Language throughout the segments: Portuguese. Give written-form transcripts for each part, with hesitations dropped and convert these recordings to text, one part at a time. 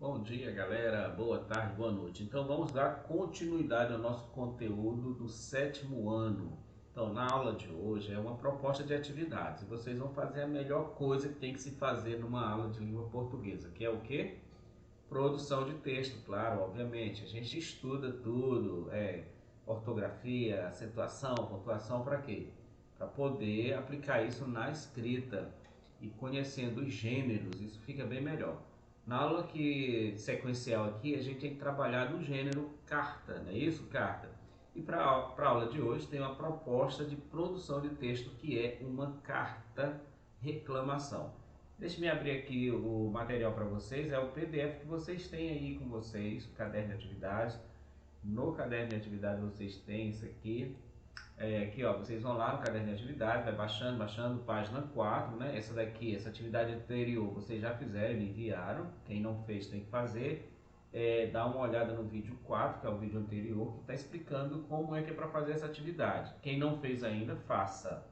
Bom dia, galera. Boa tarde, boa noite. Então vamos dar continuidade ao nosso conteúdo do sétimo ano. Então, na aula de hoje é uma proposta de atividades. Vocês vão fazer a melhor coisa que tem que se fazer numa aula de língua portuguesa, que é o quê? Produção de texto, claro, obviamente. A gente estuda tudo, ortografia, acentuação, pontuação, para quê? Para poder aplicar isso na escrita e conhecendo os gêneros, isso fica bem melhor. Na aula sequencial aqui, a gente tem que trabalhar no gênero carta, não é isso? Carta. E para a aula de hoje tem uma proposta de produção de texto que é uma carta reclamação. Deixe-me abrir aqui o material para vocês, é o PDF que vocês têm aí com vocês, o caderno de atividades. No caderno de atividade vocês têm isso aqui. Aqui ó, vocês vão lá no caderno de atividade, vai baixando, página 4, né? Essa daqui, essa atividade anterior, vocês já fizeram, me enviaram. Quem não fez tem que fazer. Dá uma olhada no vídeo 4, que é o vídeo anterior, que está explicando como é que é para fazer essa atividade. Quem não fez ainda, faça.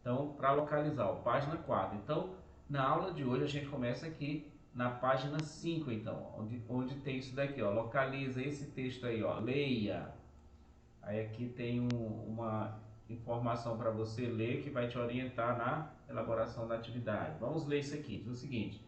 Então, para localizar, ó, página 4. Então, na aula de hoje a gente começa aqui na página 5, então, onde tem isso daqui, ó, localiza esse texto aí, ó, leia. Aí aqui tem uma informação para você ler que vai te orientar na elaboração da atividade. Vamos ler isso aqui, diz o seguinte: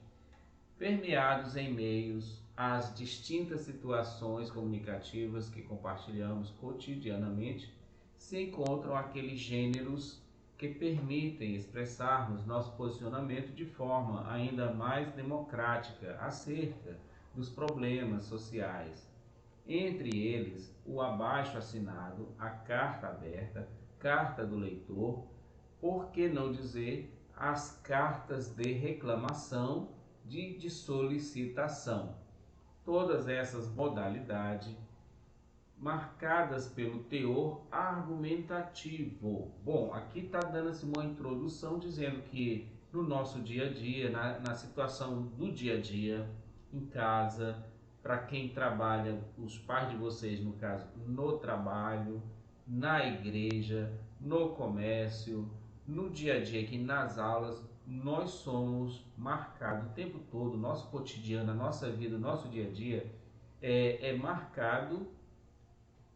permeados em meios às distintas situações comunicativas que compartilhamos cotidianamente, se encontram aqueles gêneros que permitem expressarmos nosso posicionamento de forma ainda mais democrática acerca dos problemas sociais. Entre eles, o abaixo assinado, a carta aberta, carta do leitor, por que não dizer as cartas de reclamação, de solicitação. Todas essas modalidades marcadas pelo teor argumentativo. Bom, aqui está dando-se uma introdução dizendo que no nosso dia a dia, na situação do dia a dia, em casa, para quem trabalha, os pais de vocês, no caso, no trabalho, na igreja, no comércio, no dia a dia, aqui nas aulas, nós somos marcados o tempo todo, nosso cotidiano, a nossa vida, o nosso dia a dia é marcado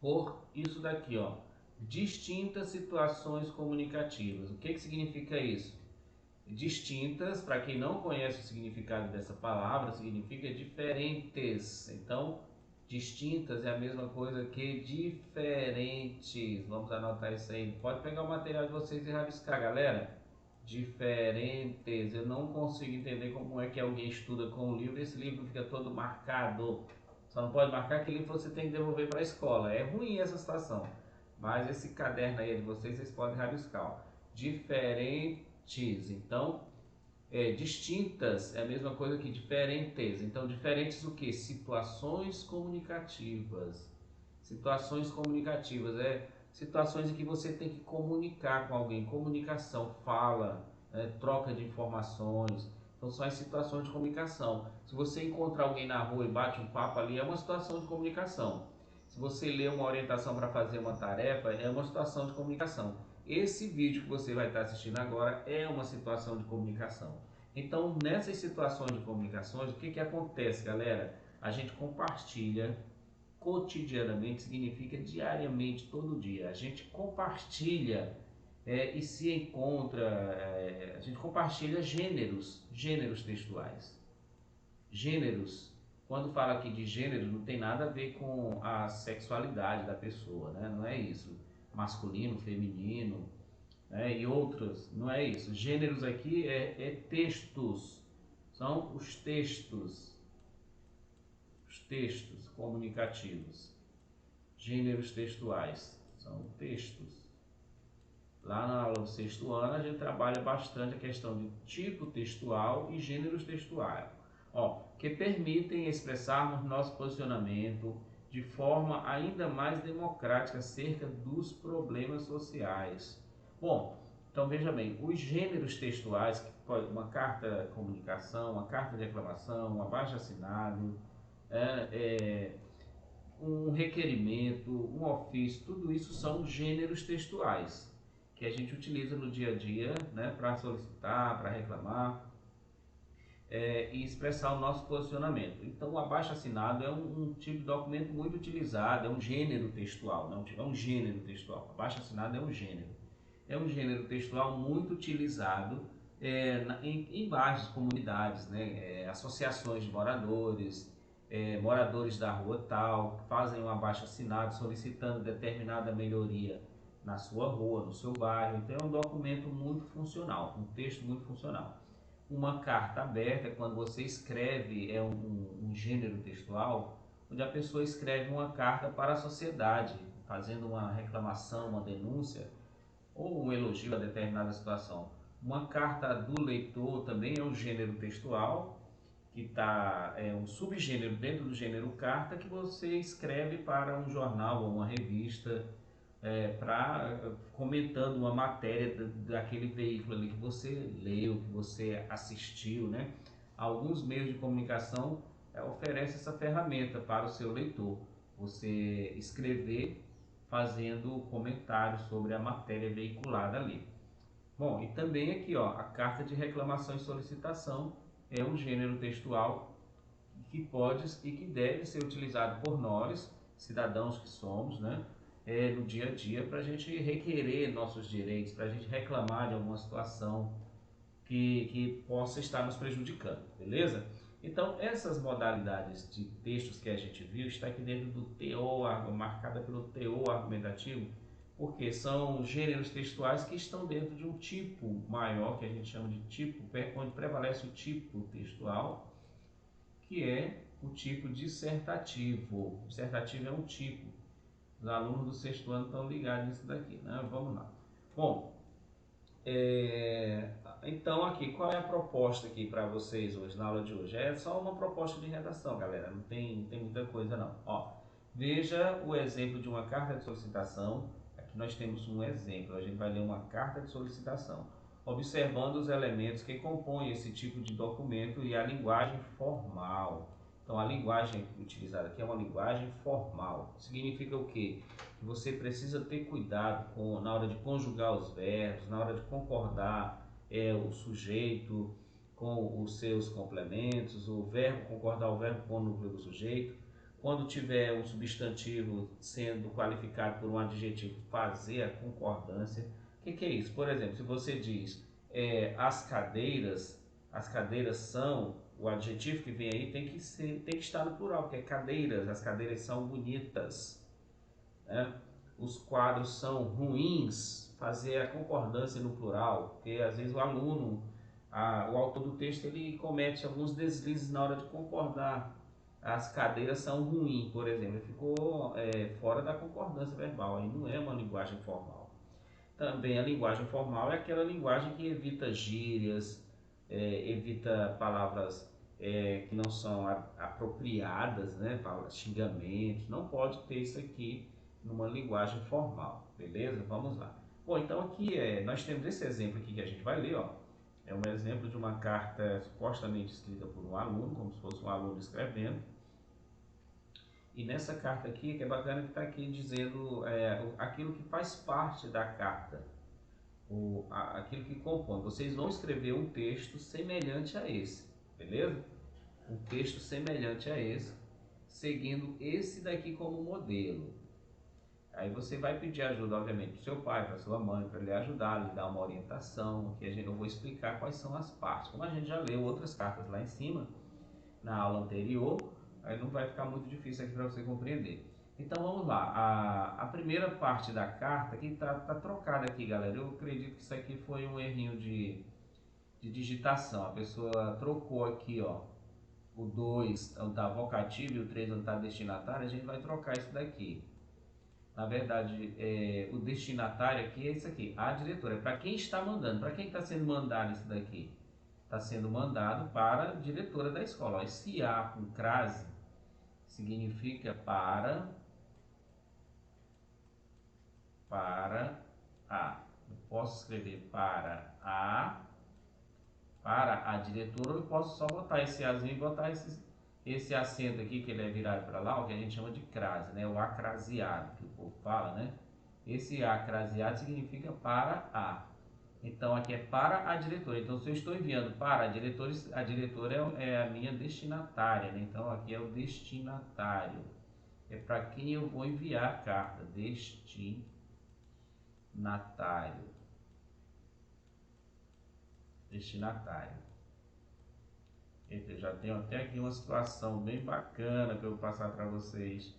por isso daqui, ó, distintas situações comunicativas. O que significa isso? Distintas, para quem não conhece o significado dessa palavra, significa diferentes. Então, distintas é a mesma coisa que diferentes. Vamos anotar isso aí. Pode pegar o material de vocês e rabiscar, galera. Diferentes. Eu não consigo entender como é que alguém estuda com o livro e esse livro fica todo marcado. Só não pode marcar que livro você tem que devolver para a escola. É ruim essa situação. Mas esse caderno aí de vocês, vocês podem rabiscar. Ó. Diferentes. Então, distintas é a mesma coisa que diferentes. Então, diferentes o que? Situações comunicativas. Situações comunicativas situações em que você tem que comunicar com alguém. Comunicação, fala, troca de informações. Então, são as situações de comunicação. Se você encontra alguém na rua e bate um papo ali, é uma situação de comunicação. Se você lê uma orientação para fazer uma tarefa, é uma situação de comunicação. Esse vídeo que você vai estar assistindo agora é uma situação de comunicação. Então, nessas situações de comunicações, o que acontece, galera? A gente compartilha cotidianamente, significa diariamente, todo dia. A gente compartilha e se encontra, a gente compartilha gêneros textuais. Gêneros, quando fala aqui de gênero, não tem nada a ver com a sexualidade da pessoa, né? Não é isso. Masculino, feminino, né? E outros, não é isso. Gêneros aqui é textos, são os textos comunicativos. Gêneros textuais, são textos. Lá na aula do sexto ano a gente trabalha bastante a questão de tipo textual e gêneros textuais, que permitem expressarmos nosso posicionamento de forma ainda mais democrática acerca dos problemas sociais. Bom, então veja bem, os gêneros textuais, que pode uma carta de comunicação, uma carta de reclamação, um abaixo-assinado, um requerimento, um ofício, tudo isso são gêneros textuais que a gente utiliza no dia a dia, né, para solicitar, para reclamar. e expressar o nosso posicionamento. Então, o abaixo-assinado é um tipo de documento muito utilizado, é um gênero textual, não, é um gênero textual. Abaixo-assinado é um gênero. É um gênero textual muito utilizado em bairros, comunidades, né? Associações de moradores, moradores da rua tal, que fazem um abaixo-assinado solicitando determinada melhoria na sua rua, no seu bairro. Então é um documento muito funcional, um texto muito funcional. Uma carta aberta, quando você escreve, é um gênero textual, onde a pessoa escreve uma carta para a sociedade, fazendo uma reclamação, uma denúncia, ou um elogio a determinada situação. Uma carta do leitor também é um gênero textual, que é um subgênero dentro do gênero carta, que você escreve para um jornal ou uma revista, comentando uma matéria daquele veículo ali que você leu, que você assistiu, né? Alguns meios de comunicação oferecem essa ferramenta para o seu leitor. Você escrever fazendo comentários sobre a matéria veiculada ali. Bom, e também aqui, ó, a carta de reclamação e solicitação é um gênero textual que pode e que deve ser utilizado por nós, cidadãos que somos, né, no dia a dia, para a gente requerer nossos direitos, para a gente reclamar de alguma situação que possa estar nos prejudicando, beleza? Então, essas modalidades de textos que a gente viu está aqui dentro do teor, marcada pelo teor argumentativo, porque são gêneros textuais que estão dentro de um tipo maior, que a gente chama de tipo, onde prevalece o tipo textual, que é o tipo dissertativo. Dissertativo é um tipo. Os alunos do sexto ano estão ligados nisso daqui, né? Vamos lá. Bom, então aqui, qual é a proposta aqui para vocês hoje, na aula de hoje? É só uma proposta de redação, galera, não tem muita coisa não. Ó, veja o exemplo de uma carta de solicitação. Aqui nós temos um exemplo, a gente vai ler uma carta de solicitação, observando os elementos que compõem esse tipo de documento e a linguagem formal. Então a linguagem utilizada aqui é uma linguagem formal. Significa o quê? Que você precisa ter cuidado na hora de conjugar os verbos, na hora de concordar o sujeito com os seus complementos, o verbo, concordar o verbo com o núcleo do sujeito. Quando tiver um substantivo sendo qualificado por um adjetivo, fazer a concordância. O que é isso? Por exemplo, se você diz as cadeiras são, o adjetivo que vem aí tem que estar no plural, porque é cadeiras, as cadeiras são bonitas, né? Os quadros são ruins, fazer a concordância no plural, porque às vezes o aluno, o autor do texto, ele comete alguns deslizes na hora de concordar. As cadeiras são ruins, por exemplo, ele ficou fora da concordância verbal, aí não é uma linguagem formal. Também a linguagem formal é aquela linguagem que evita gírias, evita palavras que não são apropriadas, né? Xingamentos, não pode ter isso aqui numa linguagem formal, beleza? Vamos lá. Bom, então aqui nós temos esse exemplo aqui que a gente vai ler, ó. É um exemplo de uma carta supostamente escrita por um aluno, como se fosse um aluno escrevendo. E nessa carta aqui, que é bacana, que está aqui dizendo aquilo que faz parte da carta, aquilo que compõe. Vocês vão escrever um texto semelhante a esse, beleza? Um texto semelhante a esse, seguindo esse daqui como modelo. Aí você vai pedir ajuda, obviamente, para o seu pai, para sua mãe, para lhe ajudar, lhe dar uma orientação, que eu vou explicar quais são as partes. Como a gente já leu outras cartas lá em cima, na aula anterior, aí não vai ficar muito difícil aqui para você compreender. Então vamos lá, a primeira parte da carta aqui tá trocada aqui, galera. Eu acredito que isso aqui foi um errinho de digitação. A pessoa trocou aqui, ó, o 2 onde está vocativo e o 3 onde está destinatário. A gente vai trocar isso daqui. Na verdade, o destinatário aqui é isso aqui, a diretora. É para quem está mandando. Para quem está sendo mandado isso daqui? Está sendo mandado para a diretora da escola. Ó, esse A com crase significa para a. Eu posso escrever para a diretora, ou eu posso só botar esse Azinho e botar esse acento aqui, que ele é virado para lá, o que a gente chama de crase, né? O acraseado, que o povo fala, né? Esse acraseado significa para a. Então aqui é para a diretora. Então se eu estou enviando para a diretora é a minha destinatária, né? Então aqui é o destinatário. É para quem eu vou enviar a carta. Destinatário. Destinatário. Eu já tenho até aqui uma situação bem bacana que eu vou passar para vocês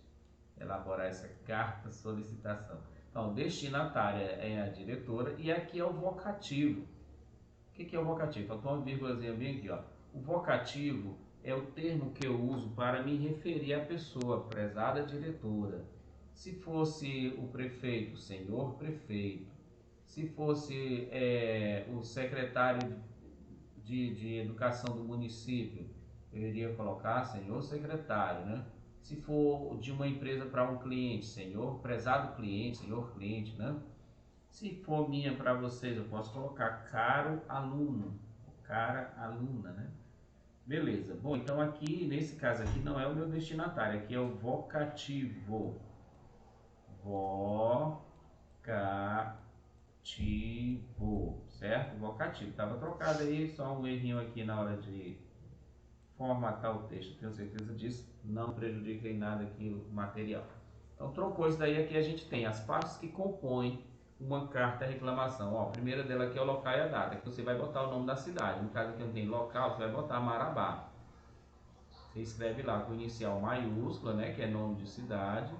elaborar essa carta solicitação. Então, destinatária é a diretora e aqui é o vocativo. O que é o vocativo? Faltou uma vírgulazinha bem aqui, ó. O vocativo é o termo que eu uso para me referir à pessoa, prezada diretora. Se fosse o prefeito, senhor prefeito. Se fosse o secretário de educação do município, eu iria colocar senhor secretário, né? Se for de uma empresa para um cliente, senhor prezado cliente, senhor cliente, né? Se for minha para vocês, eu posso colocar caro aluno, cara aluna, né? Beleza. Bom, então aqui, nesse caso aqui, não é o meu destinatário, aqui é o vocativo. Vocativo, certo? Vocativo. Estava trocado aí, só um errinho aqui na hora de formatar o texto, tenho certeza disso, não prejudica em nada aqui o material. Então trocou isso daí, aqui a gente tem as partes que compõem uma carta reclamação. Ó, a primeira dela aqui é o local e a data, que você vai botar o nome da cidade. No caso aqui não tem local, você vai botar Marabá. Você escreve lá com inicial maiúscula, né, que é nome de cidade.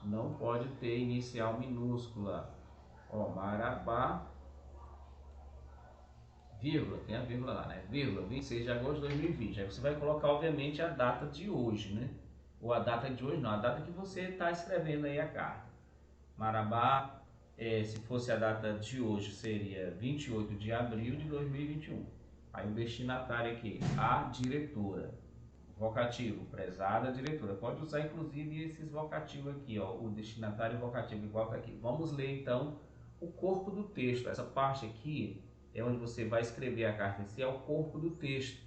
Não pode ter inicial minúscula. Ó, Marabá, vírgula, tem a vírgula lá, né? Vírgula, 26 de agosto de 2020. Aí você vai colocar, obviamente, a data de hoje, né? Ou a data de hoje não, a data que você está escrevendo aí a carta. Marabá, se fosse a data de hoje, seria 28 de abril de 2021. Aí o destinatário aqui, a diretora. Vocativo, prezada diretora. Pode usar inclusive esses vocativos aqui, ó, o destinatário vocativo igual tá aqui. Vamos ler então o corpo do texto. Essa parte aqui é onde você vai escrever a carta em si, é o corpo do texto.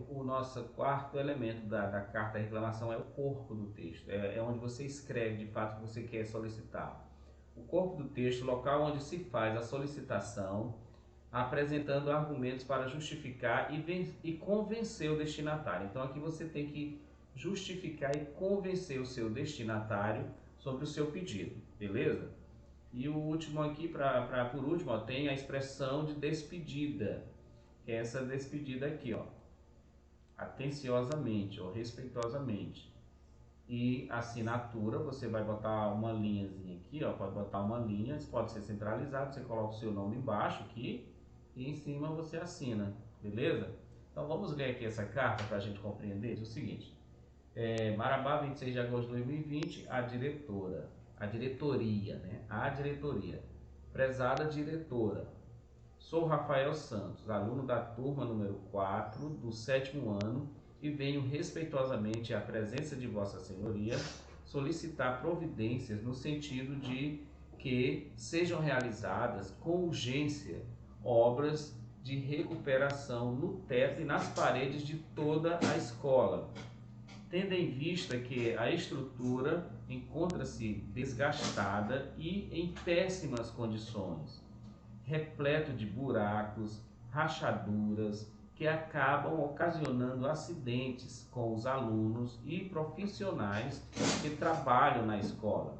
O nosso quarto elemento da carta de reclamação é o corpo do texto, é onde você escreve de fato o que você quer solicitar. O corpo do texto, local onde se faz a solicitação, apresentando argumentos para justificar e convencer o destinatário. Então aqui você tem que justificar e convencer o seu destinatário sobre o seu pedido, beleza? E o último aqui, por último, ó, tem a expressão de despedida, que é essa despedida aqui, ó, atenciosamente ou respeitosamente. E assinatura, você vai botar uma linhazinha aqui, ó, pode botar uma linha, pode ser centralizado, você coloca o seu nome embaixo aqui e em cima você assina, beleza? Então vamos ler aqui essa carta para a gente compreender. Diz o seguinte: Marabá, 26 de agosto de 2020, a diretoria, né? A diretoria. Prezada diretora, sou Rafael Santos, aluno da turma número 4 do 7º ano e venho respeitosamente à presença de Vossa Senhoria solicitar providências no sentido de que sejam realizadas com urgência obras de recuperação no teto e nas paredes de toda a escola, tendo em vista que a estrutura encontra-se desgastada e em péssimas condições, repleto de buracos, rachaduras que acabam ocasionando acidentes com os alunos e profissionais que trabalham na escola,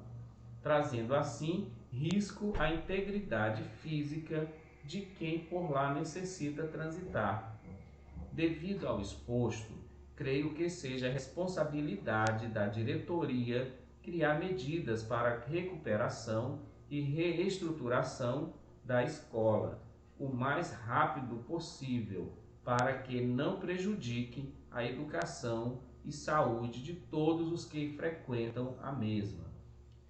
trazendo assim risco à integridade física de quem por lá necessita transitar. Devido ao exposto, creio que seja responsabilidade da diretoria criar medidas para a recuperação e reestruturação da escola o mais rápido possível, para que não prejudique a educação e saúde de todos os que frequentam a mesma.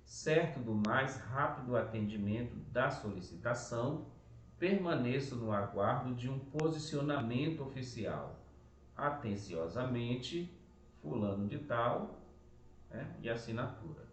Certo do mais rápido atendimento da solicitação, permaneço no aguardo de um posicionamento oficial. Atenciosamente, fulano de tal, né, e assinatura.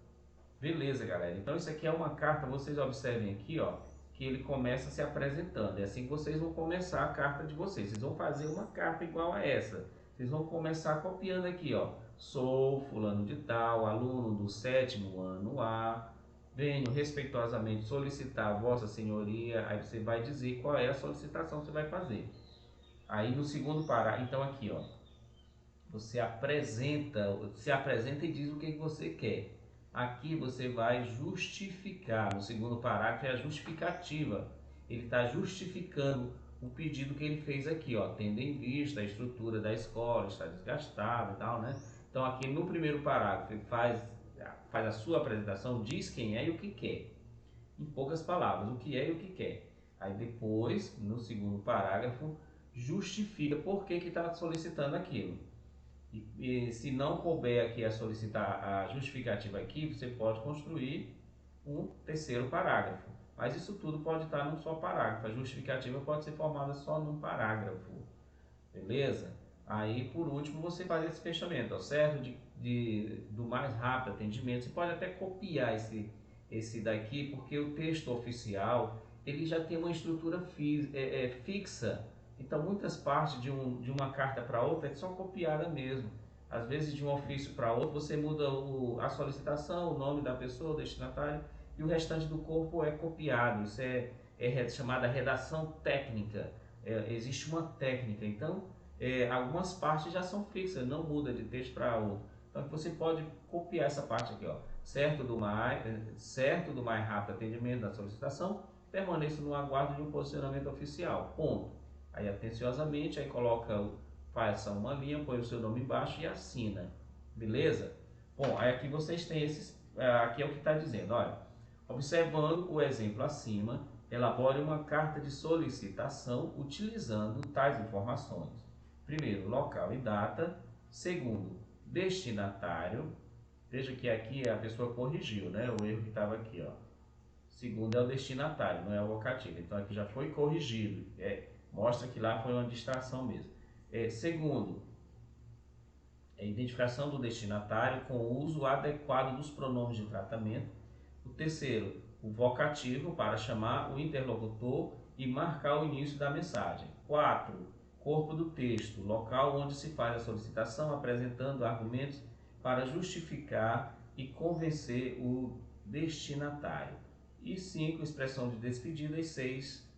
Beleza, galera. Então isso aqui é uma carta, vocês observem aqui, ó, que ele começa se apresentando. É assim que vocês vão começar a carta de vocês. Vocês vão fazer uma carta igual a essa. Vocês vão começar copiando aqui, ó. Sou fulano de tal, aluno do 7º ano A, venho respeitosamente solicitar a vossa senhoria, aí você vai dizer qual é a solicitação que você vai fazer. Aí no segundo parágrafo, então aqui ó, você se apresenta e diz o que você quer. Aqui você vai justificar, no segundo parágrafo é a justificativa. Ele está justificando o pedido que ele fez aqui, ó, tendo em vista a estrutura da escola, está desgastada e tal, né? Então aqui no primeiro parágrafo ele faz a sua apresentação, diz quem é e o que quer. Em poucas palavras, o que é e o que quer. Aí depois, no segundo parágrafo, justifica por que está solicitando aquilo. E se não couber aqui a solicitar a justificativa aqui, você pode construir um terceiro parágrafo. Mas isso tudo pode estar num só parágrafo. A justificativa pode ser formada só num parágrafo. Beleza? Aí, por último, você faz esse fechamento, ó, certo? Do mais rápido atendimento. Você pode até copiar esse daqui, porque o texto oficial ele já tem uma estrutura fixa. Então, muitas partes de uma carta para outra é só copiada mesmo. Às vezes, de um ofício para outro, você muda a solicitação, o nome da pessoa, o destinatário, e o restante do corpo é copiado. Isso é chamada redação técnica. Existe uma técnica. Então, algumas partes já são fixas, não muda de texto para outro. Então, você pode copiar essa parte aqui, ó. Certo do mais rápido atendimento da solicitação, permaneça no aguardo de um posicionamento oficial. Ponto. Aí atenciosamente, aí faça uma linha, põe o seu nome embaixo e assina. Beleza? Bom, aí aqui vocês têm aqui é o que está dizendo, olha, observando o exemplo acima, elabore uma carta de solicitação utilizando tais informações. Primeiro, local e data. Segundo, destinatário. Veja que aqui a pessoa corrigiu, né? O erro que estava aqui, ó. Segundo é o destinatário, não é o vocativo. Então aqui já foi corrigido. Mostra que lá foi uma distração mesmo. Segundo, a identificação do destinatário com o uso adequado dos pronomes de tratamento. O terceiro, o vocativo para chamar o interlocutor e marcar o início da mensagem. 4. Corpo do texto, local onde se faz a solicitação, apresentando argumentos para justificar e convencer o destinatário. E 5. Expressão de despedida. E 6.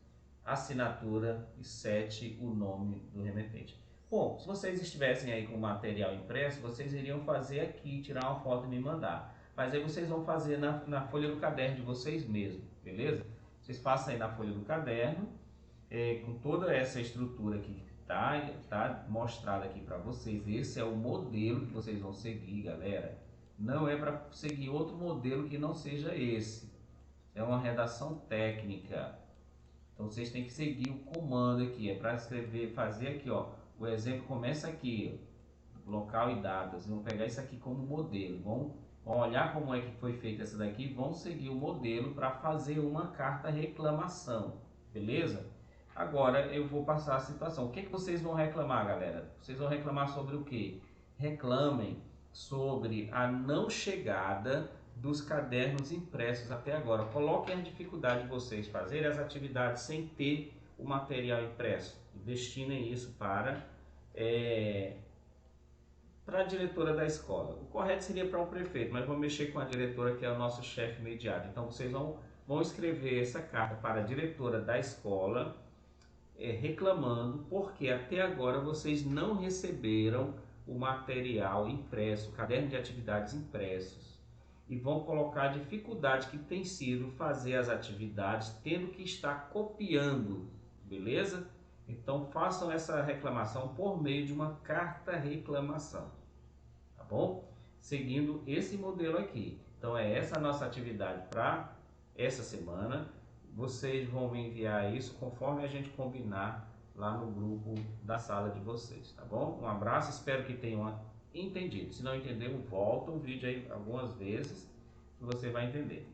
Assinatura. E 7. O nome do remetente. Bom, se vocês estivessem aí com o material impresso, vocês iriam fazer aqui, tirar uma foto e me mandar. Mas aí vocês vão fazer na folha do caderno de vocês mesmos, beleza? Vocês passam aí na folha do caderno, com toda essa estrutura aqui que tá mostrada aqui para vocês. Esse é o modelo que vocês vão seguir, galera. Não é para seguir outro modelo que não seja esse. É uma redação técnica. Então vocês têm que seguir o comando aqui. É para escrever, fazer aqui, ó. O exemplo começa aqui, ó, local e datas. Vão pegar isso aqui como modelo. Vão olhar como é que foi feita essa daqui, vão seguir o modelo para fazer uma carta reclamação, beleza? Agora eu vou passar a situação. O que vocês vão reclamar, galera? Vocês vão reclamar sobre o quê? Reclamem sobre a não chegada dos cadernos impressos até agora. Coloquem a dificuldade de vocês fazerem as atividades sem ter o material impresso. Destinem isso para a diretora da escola. O correto seria para o prefeito, mas vamos mexer com a diretora, que é o nosso chefe imediato. Então vocês vão escrever essa carta para a diretora da escola, reclamando porque até agora vocês não receberam o material impresso, o caderno de atividades impressos. E vão colocar a dificuldade que tem sido fazer as atividades tendo que estar copiando, beleza? Então façam essa reclamação por meio de uma carta reclamação, tá bom? Seguindo esse modelo aqui. Então é essa a nossa atividade para essa semana. Vocês vão me enviar isso conforme a gente combinar lá no grupo da sala de vocês, tá bom? Um abraço, espero que tenham entendido. Se não entendeu, volta o vídeo aí algumas vezes que você vai entender.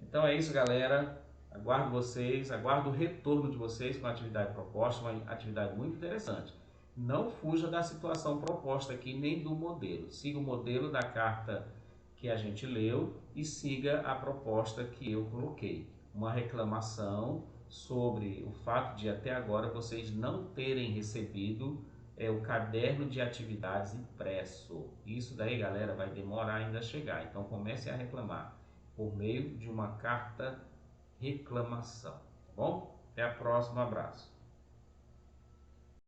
Então é isso, galera. Aguardo vocês, aguardo o retorno de vocês com a atividade proposta, uma atividade muito interessante. Não fuja da situação proposta aqui, nem do modelo. Siga o modelo da carta que a gente leu e siga a proposta que eu coloquei. Uma reclamação sobre o fato de até agora vocês não terem recebido é o caderno de atividades impresso. Isso daí, galera, vai demorar ainda a chegar. Então comece a reclamar por meio de uma carta reclamação. Tá bom? Até a próxima, abraço.